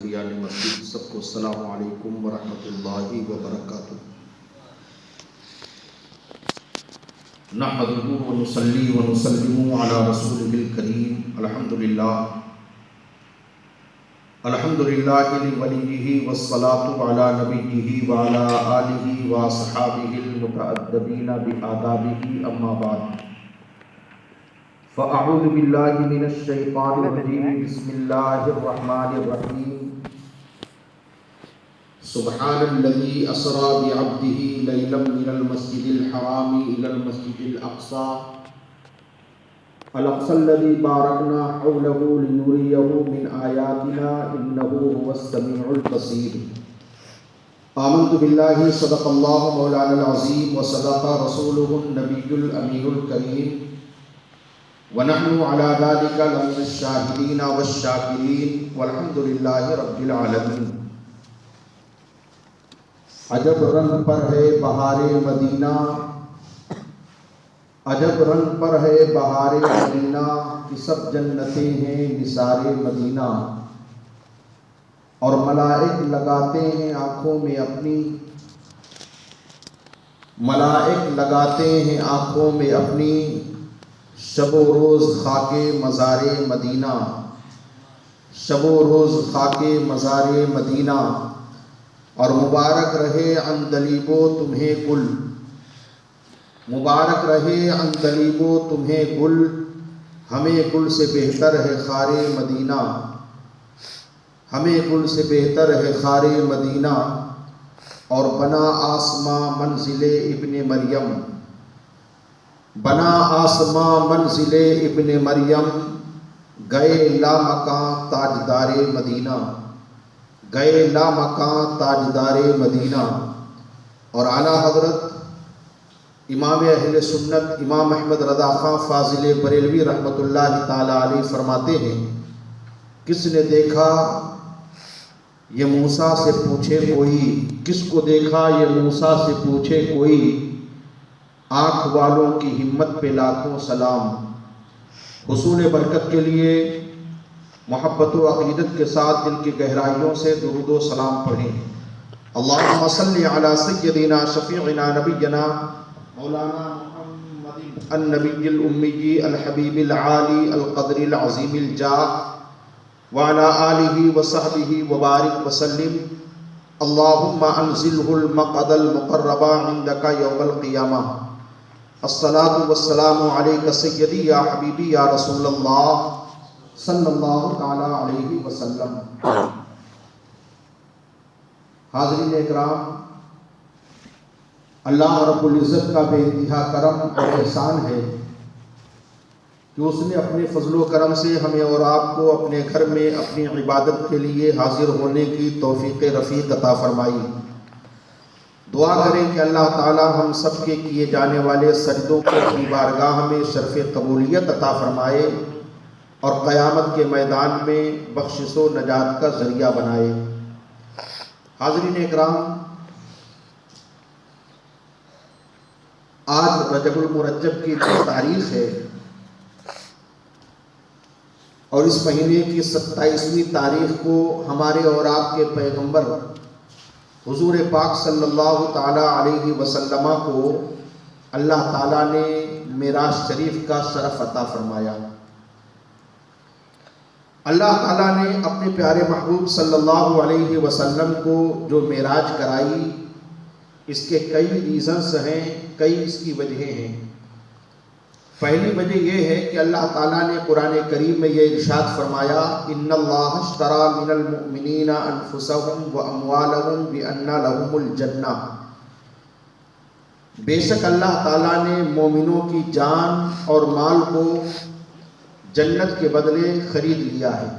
حاضرین مسجد سب کو السلام علیکم ورحمۃ اللہ وبرکاتہ۔ نحمده ونصلي ونسلم على رسوله الكريم الحمد لله لوليه والصلاة على نبيه وعلى آله وصحابه المتأدبين بآدابه أما بعد فأعوذ بالله من الشيطان الرجيم بسم الله الرحمن الرحيم سبحان الذي أسرى بعبده ليلا من المسجد الحرام إلى المسجد الأقصى الذي باركنا حوله لنريه من آياتنا إنه هو السميع البصير آمنت بالله صدق الله مولانا العظيم وصدق رسوله النبي الأمين الكريم ونحن على ذلك لمن الشاهدين والشاكرين والحمد لله رب العالمين۔ عجب رنگ پر ہے بہار مدینہ، عجب رنگ پر ہے بہار مدینہ، کہ سب جنتیں ہیں نثار مدینہ، اور ملائک لگاتے ہیں آنکھوں میں اپنی، ملائک لگاتے ہیں آنکھوں میں اپنی، شب و روز خاک مزار مدینہ، شب و روز خاک مزار مدینہ، اور مبارک رہے عندلیب و تمہیں گل، مبارک رہے عندلیب و تمہیں گل، ہمیں گل سے بہتر ہے خار مدینہ، ہمیں گل سے بہتر ہے خار مدینہ، اور بنا آسماں منزل ابن مریم، بنا آسماں منزل ابن مریم، گئے لامکاں تاجدار مدینہ، گئے لامکاں تاجدار مدینہ۔ اور اعلیٰ حضرت امام اہل سنت امام احمد رضا خان فاضل بریلوی رحمۃ اللہ تعالی علیہ فرماتے ہیں، کس نے دیکھا یہ موسیٰ سے پوچھے کوئی، کس کو دیکھا یہ موسیٰ سے پوچھے کوئی، آنکھ والوں کی ہمت پہ لاکھوں سلام۔ حصول برکت کے لیے محبت و عقیدت کے ساتھ دل کی گہرائیوں سے درود و سلام پڑھیں۔ اللہم صلی علی سیدنا شفیعنا نبینا مولانا محمد النبی الامی الحبیب العالی القدر العظیم الجاہ وعلی آلہ وصحبہ وبارک وسلم۔ اللہم انزلہ المقعد المقرب عندک یوم القیامہ۔ الصلاۃ والسلام علیک سیدی یا حبیبی یا رسول اللہ صلی اللہ تعالی علیہ وسلم۔ حاضرین اکرام، اللہ رب العزت کا بے انتہا کرم اور احسان ہے کہ اس نے اپنے فضل و کرم سے ہمیں اور آپ کو اپنے گھر میں اپنی عبادت کے لیے حاضر ہونے کی توفیق رفیق عطا فرمائی۔ دعا کریں کہ اللہ تعالی ہم سب کے کیے جانے والے سجدوں کو اپنی بارگاہ میں شرف قبولیت عطا فرمائے، اور قیامت کے میدان میں بخشش و نجات کا ذریعہ بنائے۔ حاضرین اکرام، آج رجب المرجب کی تاریخ ہے، اور اس مہینے کی 27ویں تاریخ کو ہمارے اور آپ کے پیغمبر حضور پاک صلی اللہ تعالی علیہ وسلم کو اللہ تعالیٰ نے معراج شریف کا شرف عطا فرمایا۔ اللہ تعالیٰ نے اپنے پیارے محبوب صلی اللہ علیہ وسلم کو جو معراج کرائی، اس کے کئی ریزنز ہیں، کئی اس کی وجہیں ہیں۔ پہلی وجہ یہ ہے کہ اللہ تعالیٰ نے قرآن کریم میں یہ ارشاد فرمایا، ان اللہ اشتری من المؤمنین انفسهم واموالهم بان لهم الجنہ۔ بے شک اللہ تعالیٰ نے مومنوں کی جان اور مال کو جنت کے بدلے خرید لیا ہے۔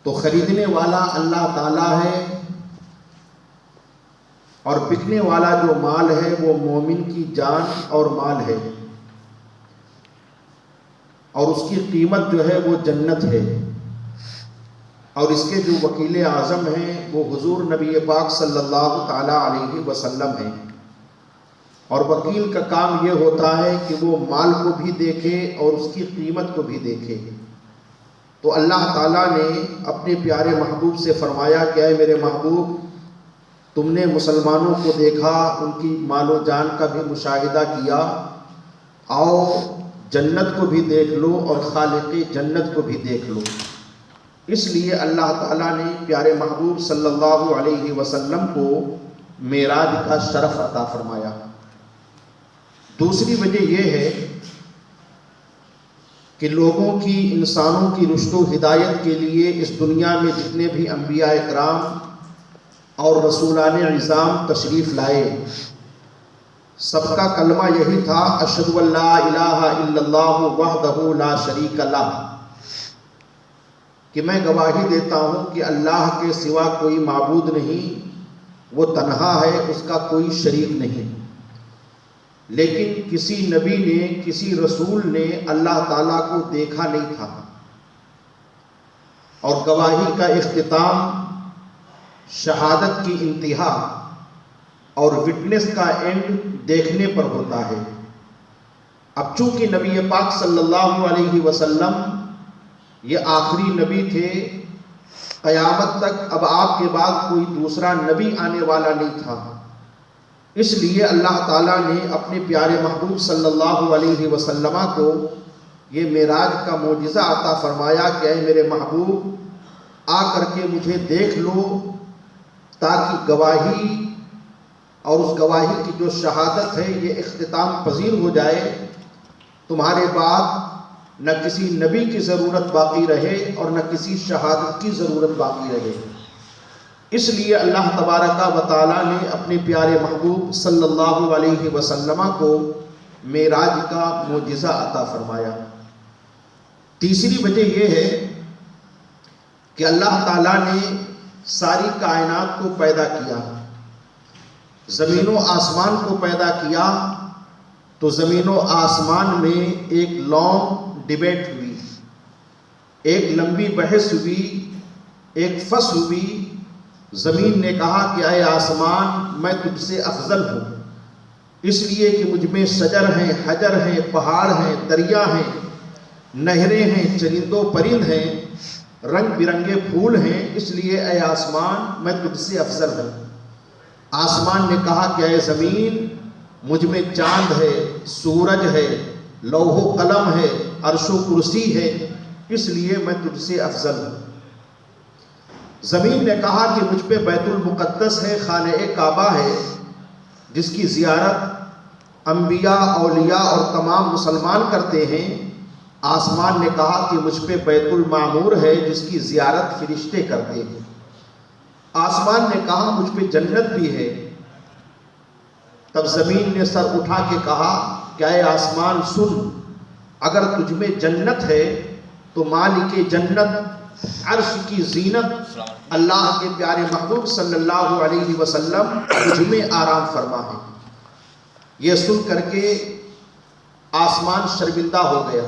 تو خریدنے والا اللہ تعالیٰ ہے، اور بکنے والا جو مال ہے وہ مومن کی جان اور مال ہے، اور اس کی قیمت جو ہے وہ جنت ہے۔ اور اس کے جو وکیل اعظم ہیں وہ حضور نبی پاک صلی اللہ تعالی علیہ وسلم ہیں، اور وکیل کا کام یہ ہوتا ہے کہ وہ مال کو بھی دیکھے اور اس کی قیمت کو بھی دیکھے۔ تو اللہ تعالیٰ نے اپنے پیارے محبوب سے فرمایا کہ اے میرے محبوب، تم نے مسلمانوں کو دیکھا، ان کی مال و جان کا بھی مشاہدہ کیا، آؤ جنت کو بھی دیکھ لو اور خالق جنت کو بھی دیکھ لو۔ اس لیے اللہ تعالیٰ نے پیارے محبوب صلی اللہ علیہ وسلم کو معراج کا شرف عطا فرمایا۔ دوسری وجہ یہ ہے کہ لوگوں کی، انسانوں کی رشد و ہدایت کے لیے اس دنیا میں جتنے بھی انبیاء اکرام اور رسولان عظام تشریف لائے، سب کا کلمہ یہی تھا، اشہد ان لا الہ الا اللہ وحدہ لا شریک لہ، کہ میں گواہی دیتا ہوں کہ اللہ کے سوا کوئی معبود نہیں، وہ تنہا ہے، اس کا کوئی شریک نہیں۔ لیکن کسی نبی نے، کسی رسول نے اللہ تعالیٰ کو دیکھا نہیں تھا، اور گواہی کا اختتام، شہادت کی انتہا اور وٹنس کا اینڈ دیکھنے پر ہوتا ہے۔ اب چونکہ نبی پاک صلی اللہ علیہ وسلم یہ آخری نبی تھے، قیامت تک اب آپ کے بعد کوئی دوسرا نبی آنے والا نہیں تھا، اس لیے اللہ تعالیٰ نے اپنے پیارے محبوب صلی اللہ علیہ وسلم کو یہ معراج کا معجزہ عطا فرمایا کہ اے میرے محبوب، آ کر کے مجھے دیکھ لو، تاکہ گواہی اور اس گواہی کی جو شہادت ہے یہ اختتام پذیر ہو جائے، تمہارے بعد نہ کسی نبی کی ضرورت باقی رہے اور نہ کسی شہادت کی ضرورت باقی رہے۔ اس لیے اللہ تبارک و تعالیٰ نے اپنے پیارے محبوب صلی اللہ علیہ وسلم کو معراج کا معجزہ عطا فرمایا۔ تیسری وجہ یہ ہے کہ اللہ تعالیٰ نے ساری کائنات کو پیدا کیا، زمین و آسمان کو پیدا کیا، تو زمین و آسمان میں ایک لانگ ڈیبیٹ ہوئی، ایک لمبی بحث ہوئی، ایک فصل ہوئی۔ زمین نے کہا کہ اے آسمان، میں تجھ سے افضل ہوں، اس لیے کہ مجھ میں شجر ہیں، حجر ہیں، پہاڑ ہیں، دریا ہیں، نہریں ہیں، چرند و پرند ہیں، رنگ برنگے پھول ہیں، اس لیے اے آسمان میں تجھ سے افضل ہوں۔ آسمان نے کہا کہ اے زمین، مجھ میں چاند ہے، سورج ہے، لوح و قلم ہے، عرش و کرسی ہے، اس لیے میں تجھ سے افضل ہوں۔ زمین نے کہا کہ مجھ پہ بیت المقدس ہے، خانہ کعبہ ہے، جس کی زیارت انبیاء، اولیاء اور تمام مسلمان کرتے ہیں۔ آسمان نے کہا کہ مجھ پہ بیت المعمور ہے، جس کی زیارت فرشتے کرتے ہیں۔ آسمان نے کہا مجھ پہ جنت بھی ہے۔ تب زمین نے سر اٹھا کے کہا کہ اے آسمان سن، اگر تجھ میں جنت ہے تو مالک جنت عرش کی زینت اللہ کے پیارے محبوب صلی اللہ علیہ وسلم تجھ میں آرام فرما ہے۔ یہ سن کر کے آسمان شرمندہ ہو گیا۔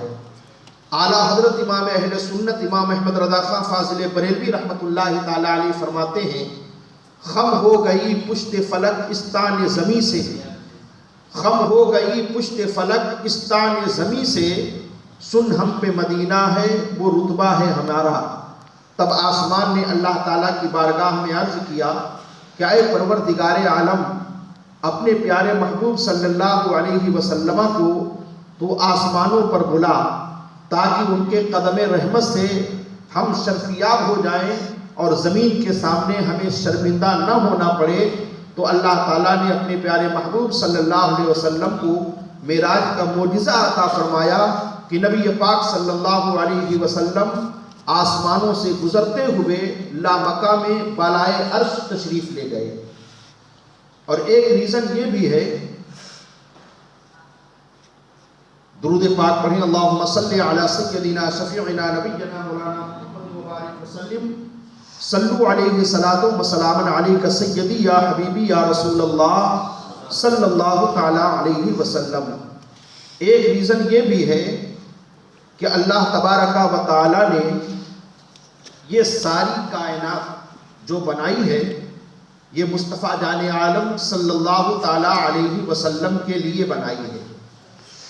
اعلیٰ حضرت امام اہل سنت امام احمد رضا خان فاضل بریلوی رحمۃ اللہ تعالی علیہ فرماتے ہیں، خم ہو گئی پشت فلک استان زمیں سے، خم ہو گئی پشت فلک استان زمیں سے، سن ہم پہ مدینہ ہے وہ رتبہ ہے ہمارا۔ تب آسمان نے اللہ تعالیٰ کی بارگاہ میں عرض کیا کہ اے پروردگار عالم، اپنے پیارے محبوب صلی اللہ علیہ وسلم کو تو آسمانوں پر بلا، تاکہ ان کے قدم رحمت سے ہم شرفیاب ہو جائیں اور زمین کے سامنے ہمیں شرمندہ نہ ہونا پڑے۔ تو اللہ تعالیٰ نے اپنے پیارے محبوب صلی اللہ علیہ وسلم کو معراج کا معجزہ عطا فرمایا کہ نبی پاک صلی اللہ علیہ وسلم آسمانوں سے گزرتے ہوئے لامقام بالائے عرش تشریف لے گئے۔ اور ایک ریزن یہ بھی ہے، درود پاک پڑھیں، اللہم صلی علی سیدنا شفیعنا نبینا مولانا محمد مبارک وسلم، صلو علیہ صلاۃ و سلام علیک سیدی یا حبیبی یا رسول اللہ صلی اللہ تعالی علیہ وسلم۔ ایک ریزن یہ بھی ہے کہ اللہ تبارک و تعالی نے یہ ساری کائنات جو بنائی ہے، یہ مصطفیٰ جان عالم صلی اللہ تعالی علیہ وسلم کے لیے بنائی ہے۔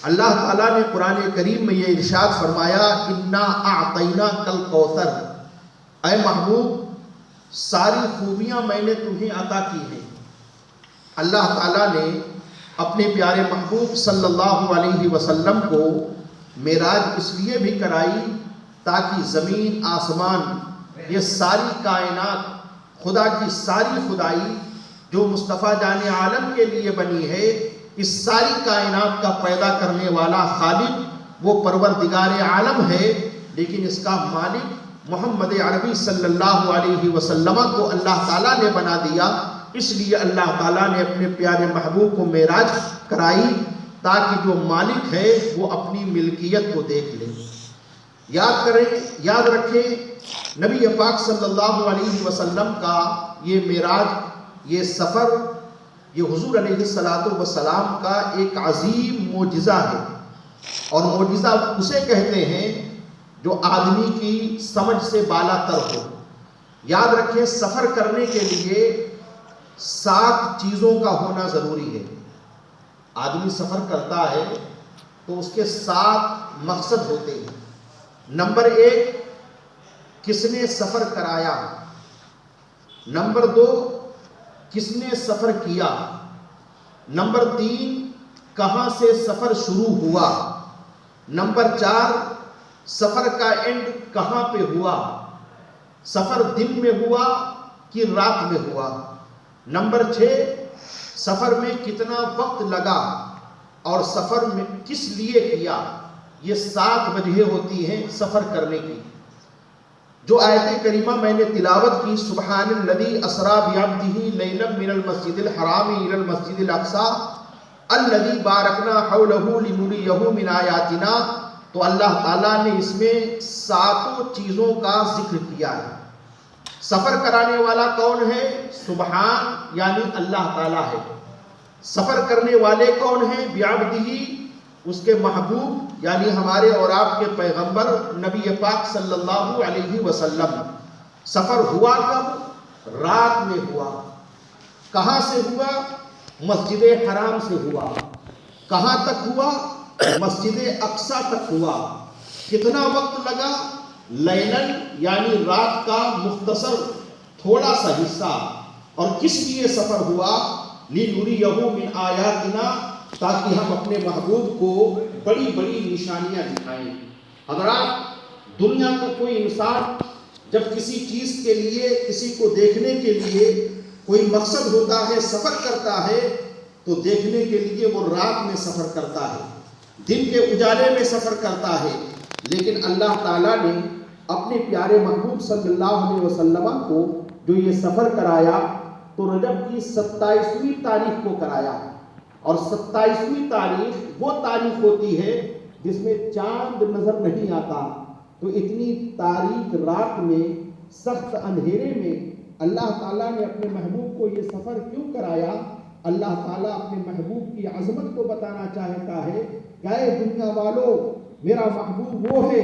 اللہ تعالیٰ نے قرآن کریم میں یہ ارشاد فرمایا انا اعطینا کل کوثر، اے محبوب ساری خوبیاں میں نے تمہیں عطا کی ہیں۔ اللہ تعالیٰ نے اپنے پیارے محبوب صلی اللہ علیہ وسلم کو معراج اس لیے بھی کرائی تاکہ زمین آسمان یہ ساری کائنات، خدا کی ساری خدائی جو مصطفیٰ جان عالم کے لیے بنی ہے، اس ساری کائنات کا پیدا کرنے والا خالق وہ پروردگار عالم ہے، لیکن اس کا مالک محمد عربی صلی اللہ علیہ وسلم کو اللہ تعالیٰ نے بنا دیا۔ اس لیے اللہ تعالیٰ نے اپنے پیارے محبوب کو معراج کرائی تاکہ جو مالک ہے وہ اپنی ملکیت کو دیکھ لے۔ یاد کریں، یاد رکھیں، نبی پاک صلی اللہ علیہ وسلم کا یہ معراج، یہ سفر، یہ حضور علیہ السلام کا ایک عظیم معجزہ ہے، اور معجزہ اسے کہتے ہیں جو آدمی کی سمجھ سے بالا تر ہو۔ یاد رکھیں، سفر کرنے کے لیے 7 چیزوں کا ہونا ضروری ہے۔ آدمی سفر کرتا ہے تو اس کے 7 مقصد ہوتے ہیں۔ نمبر 1، کس نے سفر کرایا؟ نمبر 2، کس نے سفر کیا؟ نمبر 3، کہاں سے سفر شروع ہوا؟ نمبر 4، سفر کا اینڈ کہاں پہ ہوا؟ سفر دن میں ہوا کہ رات میں ہوا؟ نمبر 6، سفر میں کتنا وقت لگا اور سفر میں کس لیے کیا؟ یہ 7 وجہیں ہوتی ہیں سفر کرنے کی۔ جو آیت کریمہ میں نے تلاوت کی، سبحان الذی اسری بعبدہ لیلا من المسجد الحرام الی المسجد الاقصی الذی بارکنا حولہ لنریہ من آیاتنا، تو اللہ تعالیٰ نے اس میں 7 چیزوں کا ذکر کیا ہے۔ سفر کرانے والا کون ہے؟ سبحان یعنی اللہ تعالیٰ ہے۔ سفر کرنے والے کون ہیں؟ بعبدہ، اس کے محبوب یعنی ہمارے اور آپ کے پیغمبر نبی پاک صلی اللہ علیہ وسلم۔ سفر ہوا کب؟ رات میں ہوا۔ کہاں سے ہوا؟ مسجد حرام سے ہوا۔ کہاں تک ہوا؟ مسجد اقصی تک ہوا۔ کتنا وقت لگا؟ لیلن یعنی رات کا مختصر تھوڑا سا حصہ۔ اور کس لیے سفر ہوا؟ لنریہ من آیاتنا، تاکہ ہم اپنے محبوب کو بڑی بڑی نشانیاں دکھائیں۔ حضرات، دنیا کا کوئی انسان جب کسی چیز کے لیے، کسی کو دیکھنے کے لیے کوئی مقصد ہوتا ہے، سفر کرتا ہے، تو دیکھنے کے لیے وہ رات میں سفر کرتا ہے، دن کے اجالے میں سفر کرتا ہے۔ لیکن اللہ تعالیٰ نے اپنے پیارے محبوب صلی اللہ علیہ وسلم کو جو یہ سفر کرایا تو رجب کی 27ویں تاریخ کو کرایا، اور 27ویں تاریخ وہ تاریخ ہوتی ہے جس میں چاند نظر نہیں آتا۔ تو اتنی تاریک رات میں، سخت اندھیرے میں اللہ تعالیٰ نے اپنے محبوب کو یہ سفر کیوں کرایا؟ اللہ تعالیٰ اپنے محبوب کی عظمت کو بتانا چاہتا ہے کہ اے دنیا والوں، میرا محبوب وہ ہے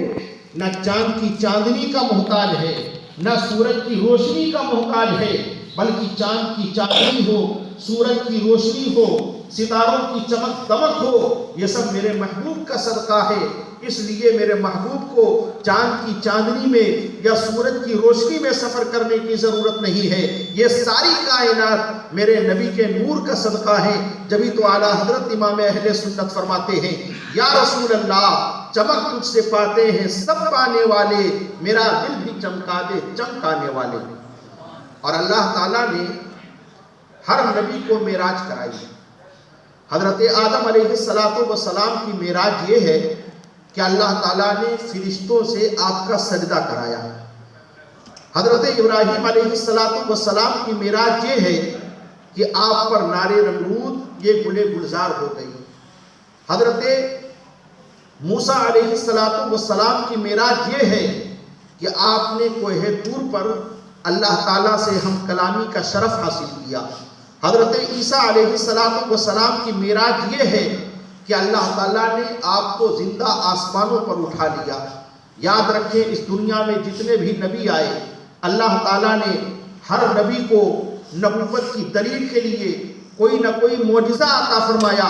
نہ چاند کی چاندنی کا محتاج ہے، نہ سورج کی روشنی کا محتاج ہے، بلکہ چاند کی چاندنی ہو، سورج کی روشنی ہو، ستاروں کی چمک دمک ہو، یہ سب میرے محبوب کا صدقہ ہے۔ اس لیے میرے محبوب کو چاند کی چاندنی میں یا سورج کی روشنی میں سفر کرنے کی ضرورت نہیں ہے، یہ ساری کائنات میرے نبی کے نور کا صدقہ ہے۔ جبھی تو اعلیٰ حضرت امام اہل سنت فرماتے ہیں، یا رسول اللہ، چمک تجھ سے پاتے ہیں سب پانے والے، میرا دل بھی چمکا دے چمکانے والے۔ اور اللہ تعالیٰ نے ہر نبی کو معراج کرائی۔ حضرت آدم علیہ السلام کی معراج یہ ہے کہ اللہ تعالیٰ نے فرشتوں سے آپ کا سجدہ کرایا۔ حضرت ابراہیم علیہ السلام کی معراج یہ ہے کہ آپ پر نار نمرود یہ گلے گلزار ہو گئی۔ حضرت موسیٰ علیہ السلام کی معراج یہ ہے کہ آپ نے کوہ طور پر اللہ تعالیٰ سے ہم کلامی کا شرف حاصل کیا۔ حضرت عیسیٰ علیہ السلام کی معراج یہ ہے کہ اللہ تعالیٰ نے آپ کو زندہ آسمانوں پر اٹھا لیا۔ یاد رکھیں، اس دنیا میں جتنے بھی نبی آئے، اللہ تعالیٰ نے ہر نبی کو نبوت کی دلیل کے لیے کوئی نہ کوئی معجزہ عطا فرمایا،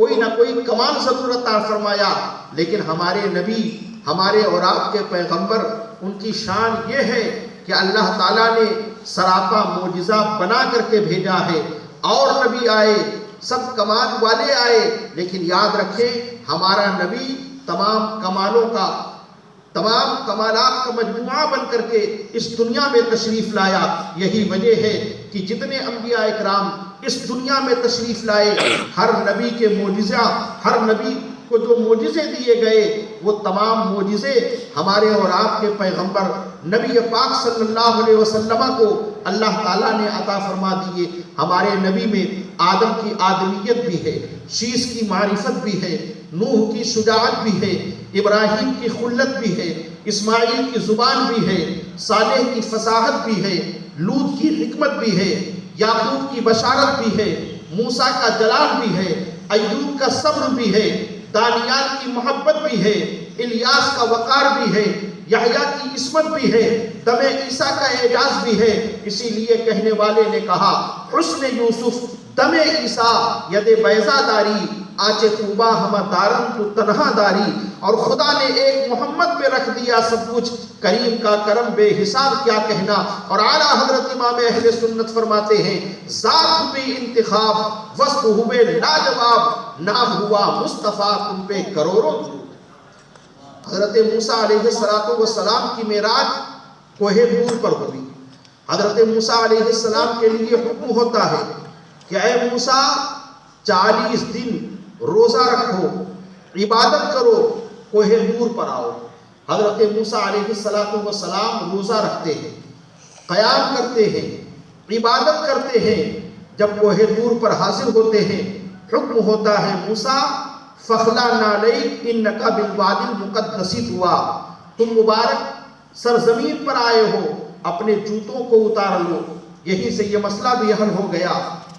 کوئی نہ کوئی کمال ضرور عطا فرمایا، لیکن ہمارے نبی، ہمارے اور آپ کے پیغمبر، ان کی شان یہ ہے کہ اللہ تعالیٰ نے سراپا معجزہ بنا کر کے بھیجا ہے۔ اور نبی آئے، سب کمال والے آئے، لیکن یاد رکھیں ہمارا نبی تمام کمالوں کا، تمام کمالات کا مجموعہ بن کر کے اس دنیا میں تشریف لایا۔ یہی وجہ ہے کہ جتنے انبیاء اکرام اس دنیا میں تشریف لائے، ہر نبی کے معجزہ، ہر نبی کو جو معجزے دیے گئے، وہ تمام معجزے ہمارے اور آپ کے پیغمبر نبی پاک صلی اللہ علیہ وسلم کو اللہ تعالیٰ نے عطا فرما دیے۔ ہمارے نبی میں آدم کی آدمیت بھی ہے، شیش کی معرفت بھی ہے، نوح کی شجاعت بھی ہے، ابراہیم کی خلت بھی ہے، اسماعیل کی زبان بھی ہے، صالح کی فصاحت بھی ہے، لوط کی حکمت بھی ہے، یعقوب کی بشارت بھی ہے، موسیٰ کا جلال بھی ہے، ایوب کا صبر بھی ہے، دانیال کی محبت بھی ہے، الیاس کا وقار بھی ہے، یحییٰ کی عصمت بھی ہے، دم عیسیٰ کا اعجاز بھی ہے۔ اسی لیے کہنے والے نے کہا حسن یوسف دم عیسیٰ ید بیضا داری، آچے طوبہ ہم دارن تو تنہا داری۔ اور خدا نے ایک محمد پہ رکھ دیا سب کچھ، کریم کا کرم بے حساب کیا کہنا۔ اور اعلیٰ حضرت امام اہل سنت فرماتے ہیں ذات بھی انتخاب وصف ہوئے لاجواب، نام ہوا مصطفیٰ تم پہ کروڑوں درود۔ حضرت موسیٰ علیہ السلام کی معراج کوہ طور پر ہوئی۔ حضرت موسیٰ علیہ السلام کے لیے حکم ہوتا ہے کہ اے موسیٰ 40 دن روزہ رکھو، عبادت کرو، کوہ طور پر آؤ۔ حضرت موسیٰ علیہ السلام روزہ رکھتے ہیں، قیام کرتے ہیں، عبادت کرتے ہیں۔ جب کوہ طور پر حاضر ہوتے ہیں، حکم ہوتا ہے موسیٰ فخلا نعلیک انکا بالوادی المقدس طویٰ، تم مبارک سرزمین پر آئے ہو، اپنے جوتوں کو اتار لو۔ یہی سے یہ مسئلہ بھی حل ہو گیا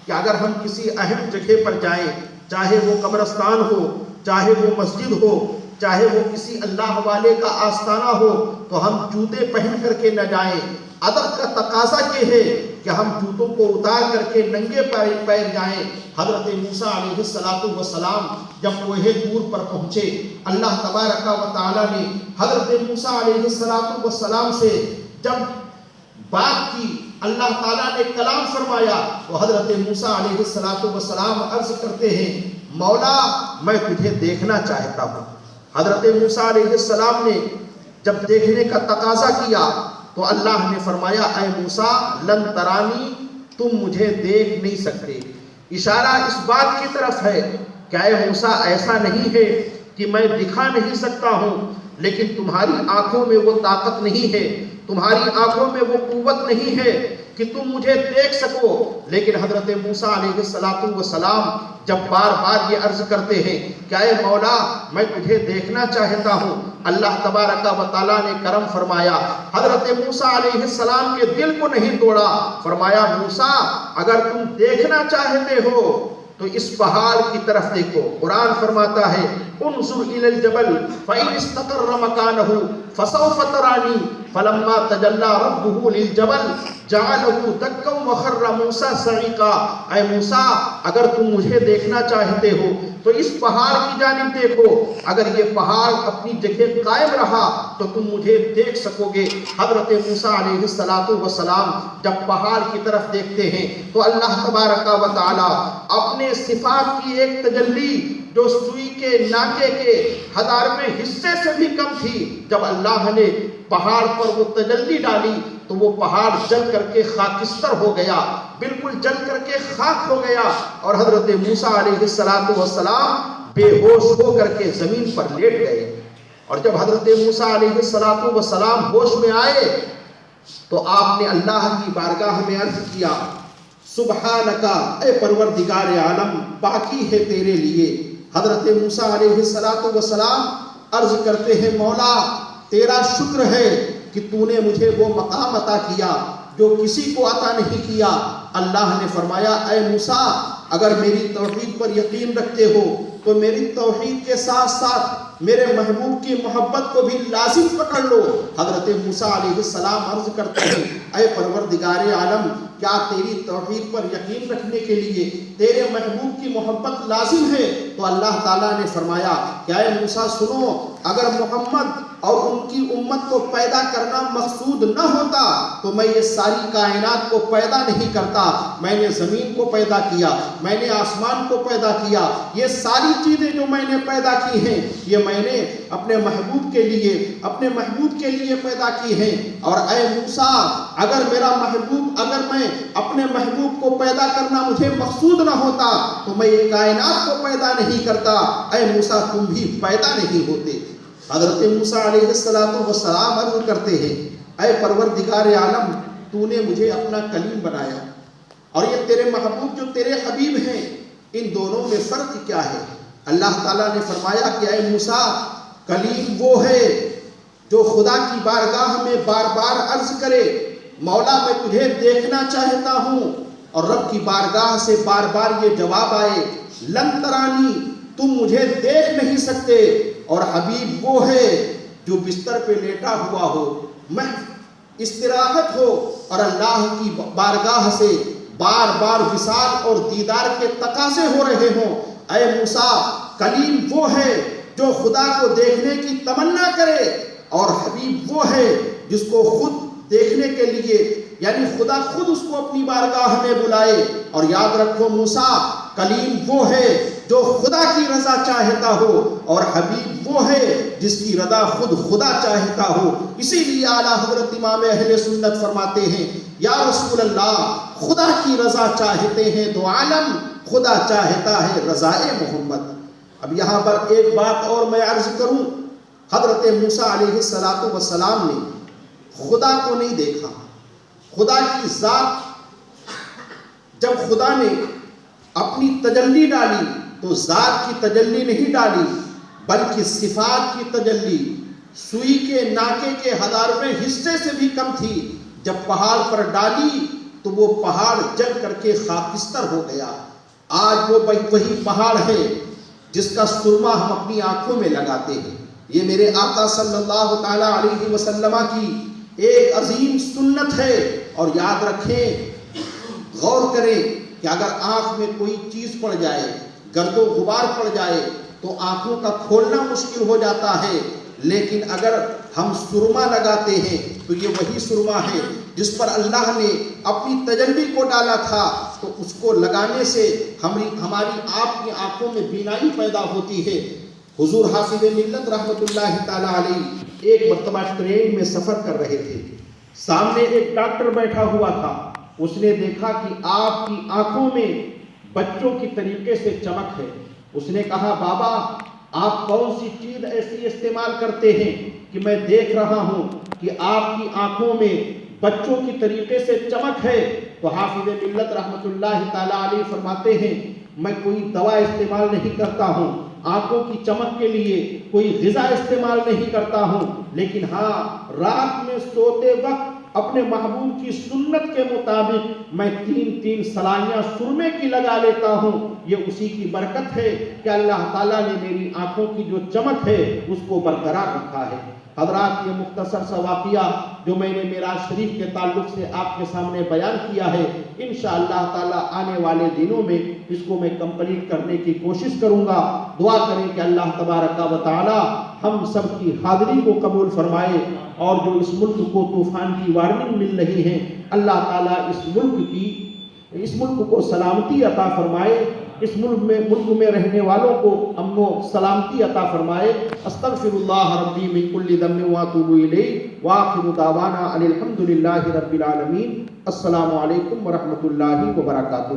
کہ اگر ہم کسی اہم جگہ پر جائیں، چاہے وہ قبرستان ہو، چاہے وہ مسجد ہو، چاہے وہ کسی اللہ والے کا آستانہ ہو، تو ہم جوتے پہن کر کے نہ جائیں۔ ادب کا تقاضا یہ ہے کہ ہم جوتوں کو اتار کر کے ننگے پیر جائیں۔ حضرت موسیٰ علیہ السلام جب کوہ طور پر پہنچے، اللہ تبارک و تعالیٰ نے حضرت موسیٰ علیہ السلام سے جب بات کی، اللہ تعالیٰ نے کلام فرمایا، تو حضرت موسیٰ علیہ السلام عرض کرتے ہیں مولا میں تجھے دیکھنا چاہتا ہوں۔ حضرت موسیٰ علیہ السلام نے جب دیکھنے کا تقاضا کیا تو اللہ نے فرمایا اے موسیٰ لن ترانی، تم مجھے دیکھ نہیں سکتے۔ اشارہ اس بات کی طرف ہے کہ اے موسیٰ ایسا نہیں ہے کہ میں دکھا نہیں سکتا ہوں، لیکن تمہاری آنکھوں میں وہ طاقت نہیں ہے، تمہاری آنکھوں میں وہ قوت نہیں ہے کہ تم مجھے دیکھ سکو۔ لیکن حضرت موسیٰ علیہ السلام جب بار بار یہ عرض کرتے ہیں کہ اے مولا میں تجھے دیکھنا چاہتا ہوں، اللہ تبارک و تعالیٰ نے کرم فرمایا، حضرت موسیٰ علیہ السلام کے دل کو نہیں توڑا۔ فرمایا موسیٰ اگر تم دیکھنا چاہتے ہو تو اس پہاڑ کی طرف دیکھو۔ قرآن فرماتا ہے انظر الی الجبل فإن استقر مکانہ فسوف ترانی فلما تجلی ربہ للجبل جعلہ دکا وخر موسیٰ صعیقا۔ اے موسیٰ اگر تم مجھے دیکھنا چاہتے ہو تو اس پہاڑ کی جانب دیکھو، اگر یہ پہاڑ اپنی جگہ قائم رہا تو تم مجھے دیکھ سکو گے۔ حضرت موسیٰ علیہ السلام جب پہاڑ کی طرف دیکھتے ہیں تو اللہ تبارک و تعالی اپنے صفات کی ایک تجلی جو سوئی کے ناکے کے 1000ویں حصے سے بھی کم تھی، جب اللہ نے پہاڑ پر وہ تجلی ڈالی تو وہ پہاڑ جل کر کے خاکستر ہو گیا، بالکل جل کر کے خاک ہو گیا، اور حضرت موسیٰ علیہ السلام بے ہوش ہو کر کے زمین پر لیٹ گئے۔ اور جب حضرت موسیٰ علیہ السلام ہوش میں آئے تو آپ نے اللہ کی بارگاہ میں عرض کیا سبحانکا، اے پروردگار عالم باقی ہے تیرے لیے۔ حضرت موسیٰ علیہ السلام عرض کرتے ہیں مولا تیرا شکر ہے کہ تو نے مجھے وہ مقام عطا کیا جو کسی کو عطا نہیں کیا۔ اللہ نے فرمایا اے موسیٰ اگر میری توحید پر یقین رکھتے ہو تو میری توحید کے ساتھ ساتھ میرے محبوب کی محبت کو بھی لازم پکڑ لو۔ حضرت موسیٰ علیہ السلام عرض کرتے ہیں اے پروردگار عالم، کیا تیری توحید پر یقین رکھنے کے لیے تیرے محبوب کی محبت لازم ہے؟ تو اللہ تعالیٰ نے فرمایا کہ اے موسیٰ سنو، اگر محمد اور ان کی امت کو پیدا کرنا مقصود نہ ہوتا تو میں یہ ساری کائنات کو پیدا نہیں کرتا۔ میں نے زمین کو پیدا کیا، میں نے آسمان کو پیدا کیا، یہ ساری چیزیں جو میں نے پیدا کی ہیں یہ میں نے اپنے محبوب کے لیے پیدا کی ہیں۔ اور اے موسیٰ، اگر میں اپنے محبوب کو پیدا کرنا مجھے مقصود نہ ہوتا تو میں یہ کائنات کو پیدا نہیں کرتا۔ اے موسیٰ تم بھی پیدا نہیں ہوتے۔ حضرت موسیٰ علیہ السلام عرض کرتے ہیں اے پروردگار عالم، تو نے مجھے اپنا کلیم بنایا اور یہ تیرے محبوب جو تیرے حبیب ہیں، ان دونوں میں فرق کیا ہے؟ اللہ تعالیٰ نے فرمایا کہ اے موسیٰ، کلیم وہ ہے جو خدا کی بارگاہ میں بار بار عرض کرے مولا میں تجھے دیکھنا چاہتا ہوں، اور رب کی بارگاہ سے بار بار یہ جواب آئے لن ترانی، تم مجھے دیکھ نہیں سکتے۔ اور حبیب وہ ہے جو بستر پہ لیٹا ہوا ہو، استراحت ہو اور اللہ کی بارگاہ سے بار بار وصال اور دیدار کے تقاضے ہو رہے ہوں۔ اے موسیٰ، کلیم وہ ہے جو خدا کو دیکھنے کی تمنا کرے، اور حبیب وہ ہے جس کو خود دیکھنے کے لیے یعنی خدا خود اس کو اپنی بارگاہ میں بلائے۔ اور یاد رکھو موسیٰ، کلیم وہ ہے جو خدا کی رضا چاہتا ہو، اور حبیب وہ ہے جس کی رضا خود خدا چاہتا ہو۔ اسی لیے اعلیٰ حضرت امام اہل سنت فرماتے ہیں یا رسول اللہ، خدا کی رضا چاہتے ہیں دو عالم، خدا چاہتا ہے رضائے محمد۔ اب یہاں پر ایک بات اور میں عرض کروں، حضرت موسیٰ علیہ السلام نے خدا کو نہیں دیکھا۔ خدا کی ذات، جب خدا نے اپنی تجلی ڈالی تو ذات کی تجلی نہیں ڈالی بلکہ صفات کی تجلی سوئی کے ناکے کے 1000ویں حصے سے بھی کم تھی۔ جب پہاڑ پر ڈالی تو وہ پہاڑ جل کر کے خاکستر ہو گیا۔ آج وہ وہی پہاڑ ہے جس کا سرما ہم اپنی آنکھوں میں لگاتے ہیں۔ یہ میرے آقا صلی اللہ تعالی علیہ وسلم کی ایک عظیم سنت ہے۔ اور یاد رکھیں، غور کریں کہ اگر آنکھ میں کوئی چیز پڑ جائے، گرد و غبار پڑ جائے تو آنکھوں کا کھولنا مشکل ہو جاتا ہے، لیکن اگر ہم سرما لگاتے ہیں تو یہ وہی سرما ہے جس پر اللہ نے اپنی تجلی کو ڈالا تھا، تو اس کو لگانے سے ہماری آپ کی آنکھوں میں بینائی پیدا ہوتی ہے۔ حضور حافظ ملت رحمت اللہ تعالی علیہ ایک مرتبہ ٹرین میں سفر کر رہے تھے، سامنے ایک ڈاکٹر بیٹھا ہوا تھا۔ اس نے دیکھا کہ آپ کی آنکھوں میں بچوں کی طریقے سے چمک ہے۔ اس نے کہا بابا آپ کون سی چیز ایسی استعمال کرتے ہیں کہ میں دیکھ رہا ہوں کہ آپ کی آنکھوں میں بچوں کی طریقے سے چمک ہے؟ تو حافظ ملت رحمت اللہ تعالی علیہ فرماتے ہیں میں کوئی دوا استعمال نہیں کرتا ہوں، آنکھوں کی چمک کے لیے کوئی غذا استعمال نہیں کرتا ہوں، لیکن ہاں رات میں سوتے وقت اپنے محبوب کی سنت کے مطابق میں 3 سلائیاں سرمے کی لگا لیتا ہوں۔ یہ اسی کی برکت ہے کہ اللہ تعالیٰ نے میری آنکھوں کی جو چمک ہے اس کو برقرار رکھا ہے۔ حضرات، یہ مختصر سا واقعہ جو میں نے معراج شریف کے تعلق سے آپ کے سامنے بیان کیا ہے، انشاءاللہ تعالیٰ آنے والے دنوں میں اس کو میں کمپلیٹ کرنے کی کوشش کروں گا۔ دعا کریں کہ اللہ تبارک و تعالی ہم سب کی حاضری کو قبول فرمائے، اور جو اس ملک کو طوفان کی وارننگ مل رہی ہے، اللہ تعالیٰ اس ملک کو سلامتی عطا فرمائے، اس ملک میں رہنے والوں کو امن و سلامتی عطا فرمائے۔ استغفر اللہ ربی من کل ذنب واتوب الیہ، وآخر دعوانا ان الحمد للہ رب العالمین۔ السلام علیکم ورحمۃ اللہ وبرکاتہ۔